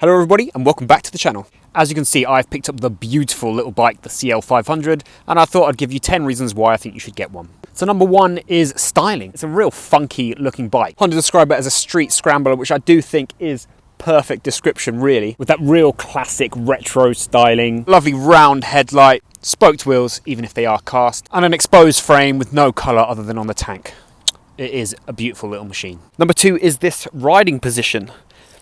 Hello everybody and welcome back to the channel. As you can see, I've picked up the beautiful little bike, the CL500, and I thought I'd give you 10 reasons why I think you should get one. So number one is styling. It's a real funky looking bike. Honda describe it as a street scrambler, which I do think is perfect description really, with that real classic retro styling, lovely round headlight, spoked wheels, even if they are cast, and an exposed frame with no colour other than on the tank. It is a beautiful little machine. Number two is this riding position.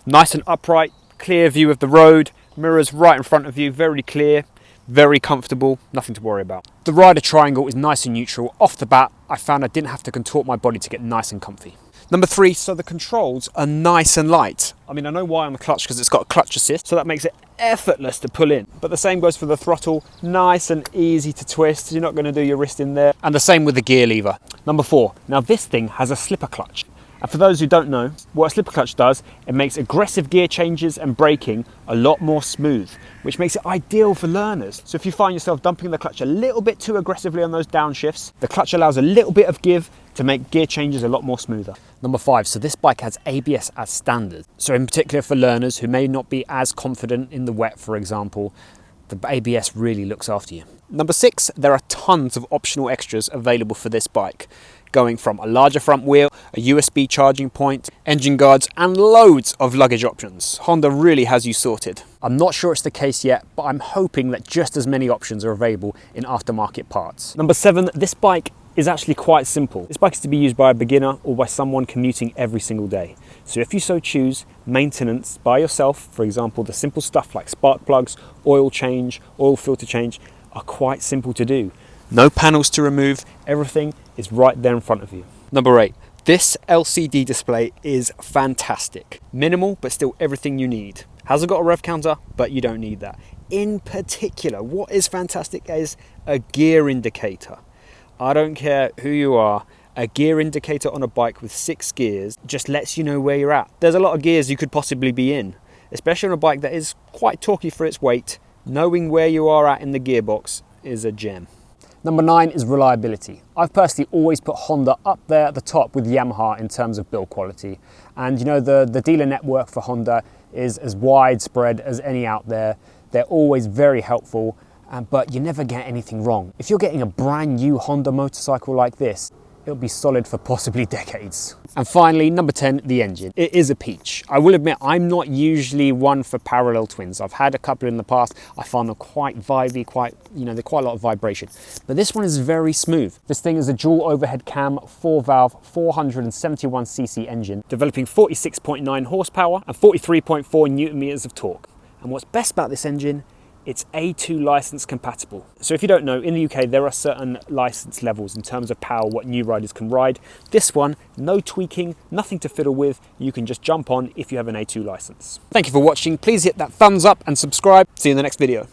Nice and upright, clear view of the road, mirrors right in front of you, very clear, very comfortable, nothing to worry about. The rider triangle is nice and neutral. Off the bat, I found I didn't have to contort my body to get nice and comfy. Number three, so the controls are nice and light. I mean, I know why on the clutch, because it's got a clutch assist, so that makes it effortless to pull in. But the same goes for the throttle, nice and easy to twist. You're not going to do your wrist in there. And the same with the gear lever. Number four, now this thing has a slipper clutch. And for those who don't know, what a slipper clutch does, it makes aggressive gear changes and braking a lot more smooth, which makes it ideal for learners. So if you find yourself dumping the clutch a little bit too aggressively on those downshifts, the clutch allows a little bit of give to make gear changes a lot more smoother. Number five, so this bike has ABS as standard. So in particular for learners who may not be as confident in the wet, for example, the ABS really looks after you. Number six, there are tons of optional extras available for this bike, going from a larger front wheel, a USB charging point, engine guards, and loads of luggage options. Honda really has you sorted. I'm not sure it's the case yet, but I'm hoping that just as many options are available in aftermarket parts. Number seven, this bike is actually quite simple. This bike is to be used by a beginner or by someone commuting every single day. So if you so choose, maintenance by yourself, for example, the simple stuff like spark plugs, oil change, oil filter change, are quite simple to do. No panels to remove, everything is right there in front of you. Number eight, this LCD display is fantastic. Minimal, but still everything you need. Hasn't got a rev counter, but you don't need that. In particular, what is fantastic is a gear indicator. I don't care who you are, a gear indicator on a bike with 6 gears just lets you know where you're at. There's a lot of gears you could possibly be in, especially on a bike that is quite torquey for its weight. Knowing where you are at in the gearbox is a gem. Number nine is reliability. I've personally always put Honda up there at the top with Yamaha in terms of build quality. And you know, the dealer network for Honda is as widespread as any out there. They're always very helpful, but you never get anything wrong. If you're getting a brand new Honda motorcycle like this, it'll be solid for possibly decades. And finally, number 10, the engine. It is a peach. I will admit, I'm not usually one for parallel twins. I've had a couple in the past. I find them quite vibey, they're quite a lot of vibration. But this one is very smooth. This thing is a dual overhead cam, 4-valve, 471cc engine, developing 46.9 horsepower and 43.4 newton meters of torque. And what's best about this engine, it's A2 license compatible. So if you don't know, in the UK there are certain license levels in terms of power what new riders can ride. This one, no tweaking, nothing to fiddle with. You can just jump on if you have an A2 license. Thank you for watching. Please hit that thumbs up and subscribe. See you in the next video.